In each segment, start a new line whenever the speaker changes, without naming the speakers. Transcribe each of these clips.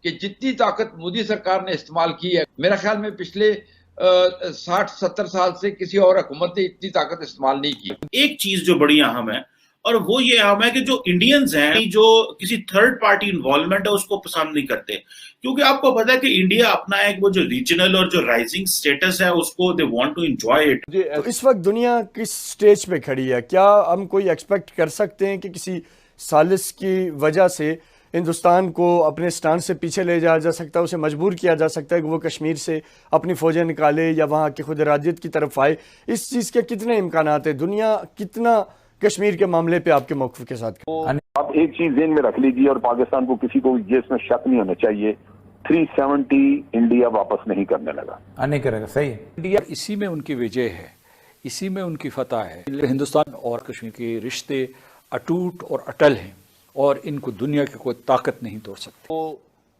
कि जितनी ताकत मोदी सरकार ने इस्तेमाल की है, मेरा ख्याल में पिछले 60-70 साल से किसी और हुकूमत ने इतनी ताकत इस्तेमाल नहीं की।
एक चीज जो बड़ी अहम है, और वो ये अहम है कि जो इंडियंस हैं जो किसी थर्ड पार्टी इन्वॉल्वमेंट है उसको पसंद नहीं करते, क्योंकि आपको पता है कि इंडिया अपना एक वो जो रीजनल और जो राइजिंग स्टेटस है उसको they want to enjoy it.
तो इस वक्त दुनिया किस स्टेज पे खड़ी है? क्या हम कोई एक्सपेक्ट कर सकते हैं कि किसी साजिश की वजह से हिंदुस्तान को अपने स्टैंड से पीछे ले जाया जा सकता है, उसे मजबूर किया जा सकता है कि वो कश्मीर से अपनी फौजें निकाले या वहाँ की खुद इरादियत की तरफ आए? इस चीज़ के कितने इम्कानात हैं? दुनिया कितना कश्मीर के मामले पे आपके मौक़िफ़ के साथ?
आप एक चीज ज़हन में रख लीजिए, और पाकिस्तान को किसी को ये इसमें शक नहीं होना चाहिए, 370 इंडिया वापस नहीं करने लगा,
नहीं करेगा। सही है।
इंडिया इसी में उनकी विजय है, इसी में उनकी फतह है। हिंदुस्तान और कश्मीर के रिश्ते अटूट और अटल हैं और इनको दुनिया की कोई ताकत नहीं तोड़ सकती।
वो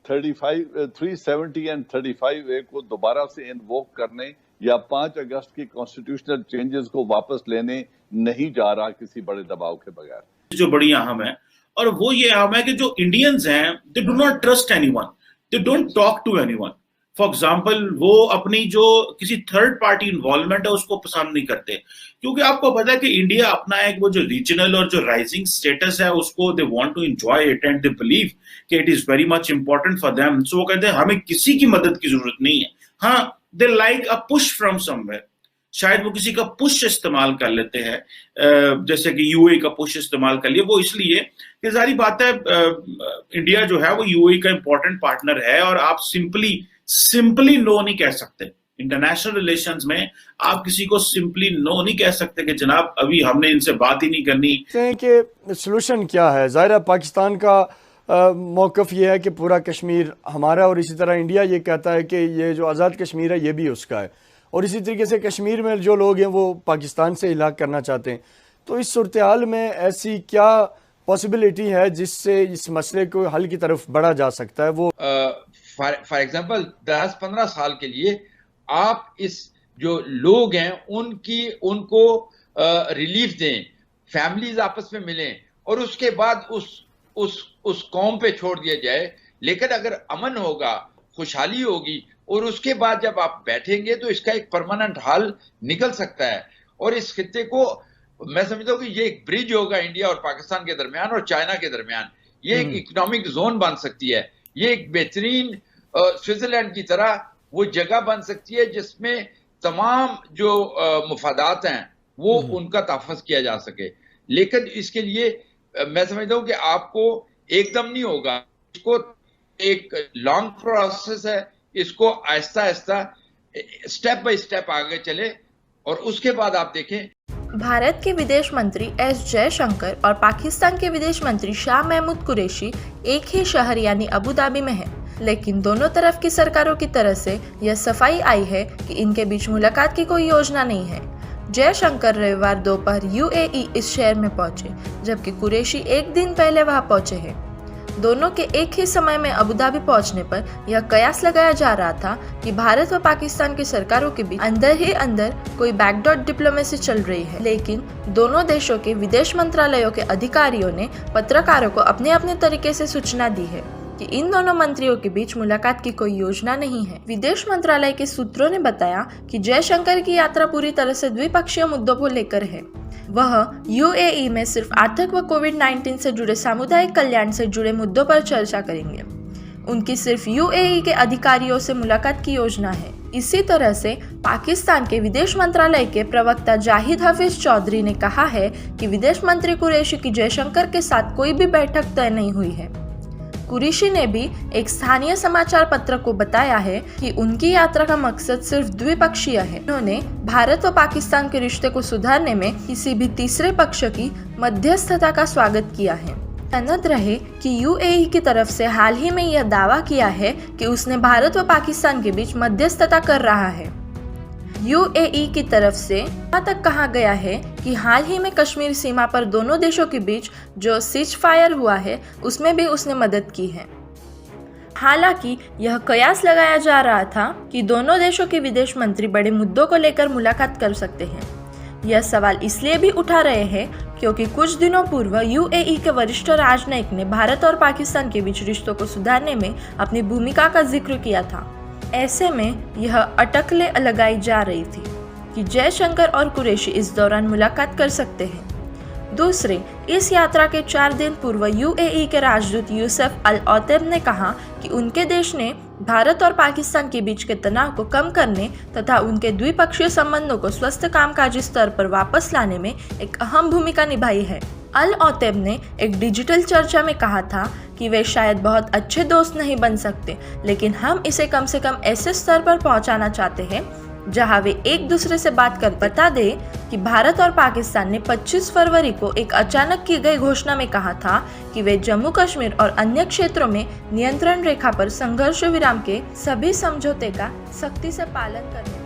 370 एंड 35A को दोबारा से इन्वोक करने या 5 अगस्त की कॉन्स्टिट्यूशनल चेंजेस को वापस लेने नहीं जा रहा किसी बड़े दबाव के बगैर।
जो बड़ी अहम है, और वो ये अहम है कि जो इंडियंस हैं they do not trust anyone, they don't talk to anyone. For example, वो अपनी जो किसी थर्ड पार्टी इन्वॉल्वमेंट है उसको पसंद नहीं करते, क्योंकि आपको पता है कि इंडिया अपना एक वो जो रीजनल और जो राइजिंग स्टेटस है उसको they want to enjoy it and they believe कि it is very much important for them. So वो कहते हैं हमें किसी की मदद की जरूरत नहीं है। हाँ, they like a push from somewhere, शायद वो किसी का पुश इस्तेमाल कर लेते हैं, जैसे कि यूएई का पुश इस्तेमाल कर लिया। वो इसलिए कि जारी बात है इंडिया जो है वो यूएई का इंपॉर्टेंट पार्टनर है, और आप सिंपली नो नहीं कह सकते। इंटरनेशनल रिलेशंस में आप किसी को सिंपली नो नहीं कह सकते कि जनाब अभी हमने इनसे बात ही नहीं करनी।
कि सोल्यूशन क्या है? ज़ाहिर है पाकिस्तान का मौक़िफ़ ये है कि पूरा कश्मीर हमारा, और इसी तरह इंडिया ये कहता है कि ये जो आज़ाद कश्मीर है ये भी उसका है, और इसी तरीके से कश्मीर में जो लोग हैं वो पाकिस्तान से इलाक़ करना चाहते हैं। तो इस सूरत हाल में ऐसी क्या पॉसिबिलिटी है जिससे इस मसले को हल की तरफ बढ़ा जा सकता है? वो
फॉर एग्जाम्पल 10-15 साल के लिए आप इस जो लोग हैं उनको रिलीफ दें, फैमिलीज आपस में मिलें, और उसके बाद उस कौम पे छोड़ दिया जाए। लेकिन अगर अमन होगा, खुशहाली होगी, और उसके बाद जब आप बैठेंगे तो इसका एक परमानेंट हल निकल सकता है। और इस खित्ते को मैं समझता हूँ कि ये एक ब्रिज होगा इंडिया और पाकिस्तान के दरमियान और चाइना के दरमियान। ये एक इकोनॉमिक जोन बन सकती है, ये एक बेहतरीन स्विट्जरलैंड की तरह वो जगह बन सकती है जिसमें तमाम जो मुफादात हैं वो उनका तहफ़्फ़ुज़ किया जा सके। लेकिन इसके लिए मैं समझता हूँ कि आपको एकदम नहीं होगा, इसको एक लॉन्ग प्रोसेस है, इसको Aahista Aahista step by step आगे चले, और उसके बाद आप देखें।
भारत के विदेश मंत्री एस जयशंकर और पाकिस्तान के विदेश मंत्री शाह महमूद कुरैशी एक ही शहर यानी अबू धाबी में हैं, लेकिन दोनों तरफ की सरकारों की तरफ से यह सफाई आई है कि इनके बीच मुलाकात की कोई योजना नहीं है। जयशंकर रविवार दोपहर यूएई इस शहर में पहुंचे, जबकि कुरैशी एक दिन पहले वहां पहुंचे हैं। दोनों के एक ही समय में अबू धाबी पहुंचने पर यह कयास लगाया जा रहा था कि भारत व पाकिस्तान की सरकारों के बीच अंदर ही अंदर कोई बैकडोर डिप्लोमेसी चल रही है। लेकिन दोनों देशों के विदेश मंत्रालयों के अधिकारियों ने पत्रकारों को अपने अपने तरीके से सूचना दी है कि इन दोनों मंत्रियों के बीच मुलाकात की कोई योजना नहीं है। विदेश मंत्रालय के सूत्रों ने बताया कि जयशंकर की यात्रा पूरी तरह से द्विपक्षीय मुद्दों को लेकर है। वह यूएई में सिर्फ आतंक व कोविड-19 से जुड़े सामुदायिक कल्याण से जुड़े मुद्दों पर चर्चा करेंगे। उनकी सिर्फ यूएई के अधिकारियों से मुलाकात की योजना है। इसी तरह से पाकिस्तान के विदेश मंत्रालय के प्रवक्ता जाहिद हफीज चौधरी ने कहा है कि विदेश मंत्री कुरैशी की जयशंकर के साथ कोई भी बैठक तय नहीं हुई है। कुरैशी ने भी एक स्थानीय समाचार पत्र को बताया है कि उनकी यात्रा का मकसद सिर्फ द्विपक्षीय है। उन्होंने भारत और पाकिस्तान के रिश्ते को सुधारने में किसी भी तीसरे पक्ष की मध्यस्थता का स्वागत किया है। सनद रहे कि यूएई की तरफ से हाल ही में यह दावा किया है कि उसने भारत व पाकिस्तान के बीच मध्यस्थता कर रहा है। यूएई की तरफ से यहाँ तक कहा गया है कि हाल ही में कश्मीर सीमा पर दोनों देशों के बीच जो सीज फायर हुआ है उसमें भी उसने मदद की है। हालांकि यह कयास लगाया जा रहा था कि दोनों देशों के विदेश मंत्री बड़े मुद्दों को लेकर मुलाकात कर सकते हैं। यह सवाल इसलिए भी उठा रहे हैं क्योंकि कुछ दिनों पूर्व यूएई के वरिष्ठ राजनयिक ने भारत और पाकिस्तान के बीच रिश्तों को सुधारने में अपनी भूमिका का जिक्र किया था। ऐसे में यह अटकलें लगाई जा रही थी कि जयशंकर और कुरैशी इस दौरान मुलाकात कर सकते हैं। दूसरे, इस यात्रा के 4 दिन पूर्व यूएई के राजदूत यूसुफ अल ओतैब ने कहा कि उनके देश ने भारत और पाकिस्तान के बीच के तनाव को कम करने तथा उनके द्विपक्षीय संबंधों को स्वस्थ कामकाजी स्तर पर वापस लाने में एक अहम भूमिका निभाई है। अल ओतैब ने एक डिजिटल चर्चा में कहा था कि वे शायद बहुत अच्छे दोस्त नहीं बन सकते, लेकिन हम इसे कम से कम ऐसे स्तर पर पहुंचाना चाहते हैं जहां वे एक दूसरे से बात कर बता दे कि भारत और पाकिस्तान ने 25 फरवरी को एक अचानक की गई घोषणा में कहा था कि वे जम्मू कश्मीर और अन्य क्षेत्रों में नियंत्रण रेखा पर संघर्ष विराम के सभी समझौते का सख्ती से पालन करने